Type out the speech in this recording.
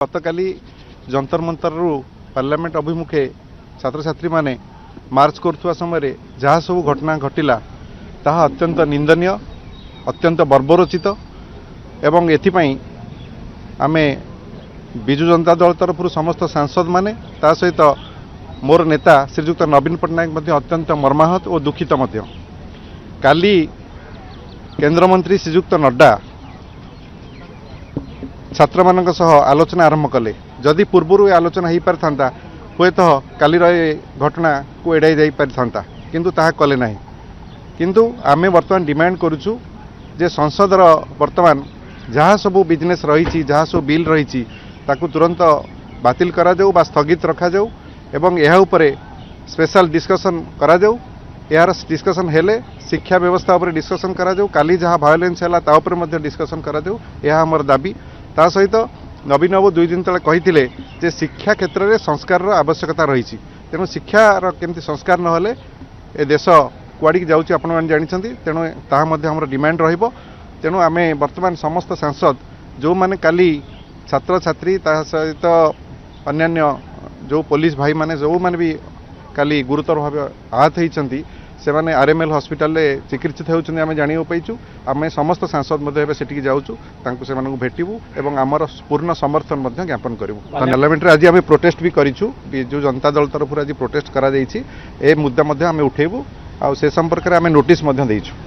गतकाली Jantar Mantar parliament अभिमुखे छात्र छात्री माने मार्च करुवा समय जहाँ सब घटना घटिला ताहा अत्यंत निंदनीय अत्यंत बर्बरोचित एवं एथिपाई आमे बिजु जनता दल तरफ समस्त सांसद माने ता सहित मोर नेता श्रीजुक्त नवीन पट्टनायक मध्य अत्यंत मर्माहत और दुखित मध्य काली केंद्रमंत्री श्रीजुक्त नड्डा छात्र मान आलोचना आरंभ कले जदि पूर्वर आलोचना हो पारि था हुए तो काली घटना को एड़ाई जा पारि था किंतु ताहा कले ना किंतु आमे वर्तमान डिमांड करुचु जे संसद वर्तमान जहाँ सब बिजनेस रही जहाँ सब बिल रही ताकू तुरंत बातिल करा जाऊ बा स्थगित रखा जाऊ एवं यह उपरे स्पेशल डिस्कशन करा जाऊ यार डिस्कशन हेले शिक्षा व्यवस्था उपर डिस्कशन करा जाऊ काली जहाँ वायोलेंस है ता उपरे मध्य डिस्कशन करा जाऊ यह हमर दाबी ता सहित नवीन बाबू 2 दिन तले कहिथिले जे शिक्षा क्षेत्र में संस्कार आवश्यकता रही तेणु शिक्षार केमती संस्कार नहले ए देश कुआड़ी जाऊँगी आपण मैंने जानते तेणु ताहा मध्य हमर डिमांड रहिबो तेणु आमे वर्तमान समस्त सांसद जो माने काली छात्र छात्री ता सहित अन्यान्य जो पुलिस भाई माने जो माने भी काली गुरुतर भाव आहत होती से माने आरएमएल हॉस्पिटल रे चिकित्सित होउछन्ती आमे जानियो पाइछु आमे समस्त सांसद मध्ये एबे सेटिक जाउछु तांको से मानकु भेटिबु एवं आमर पूर्ण समर्थन मध्ये ज्ञापन करिवु पार्लियामेंट रे आज आमे प्रोटेस्ट भी करिछु बिजु जनता दल तरफ आज प्रोटेस्ट करा जाईछि ए मुद्दा मध्ये आमे उठेबु आ से संपर्क रे आमे नोटिस मध्ये देइछु।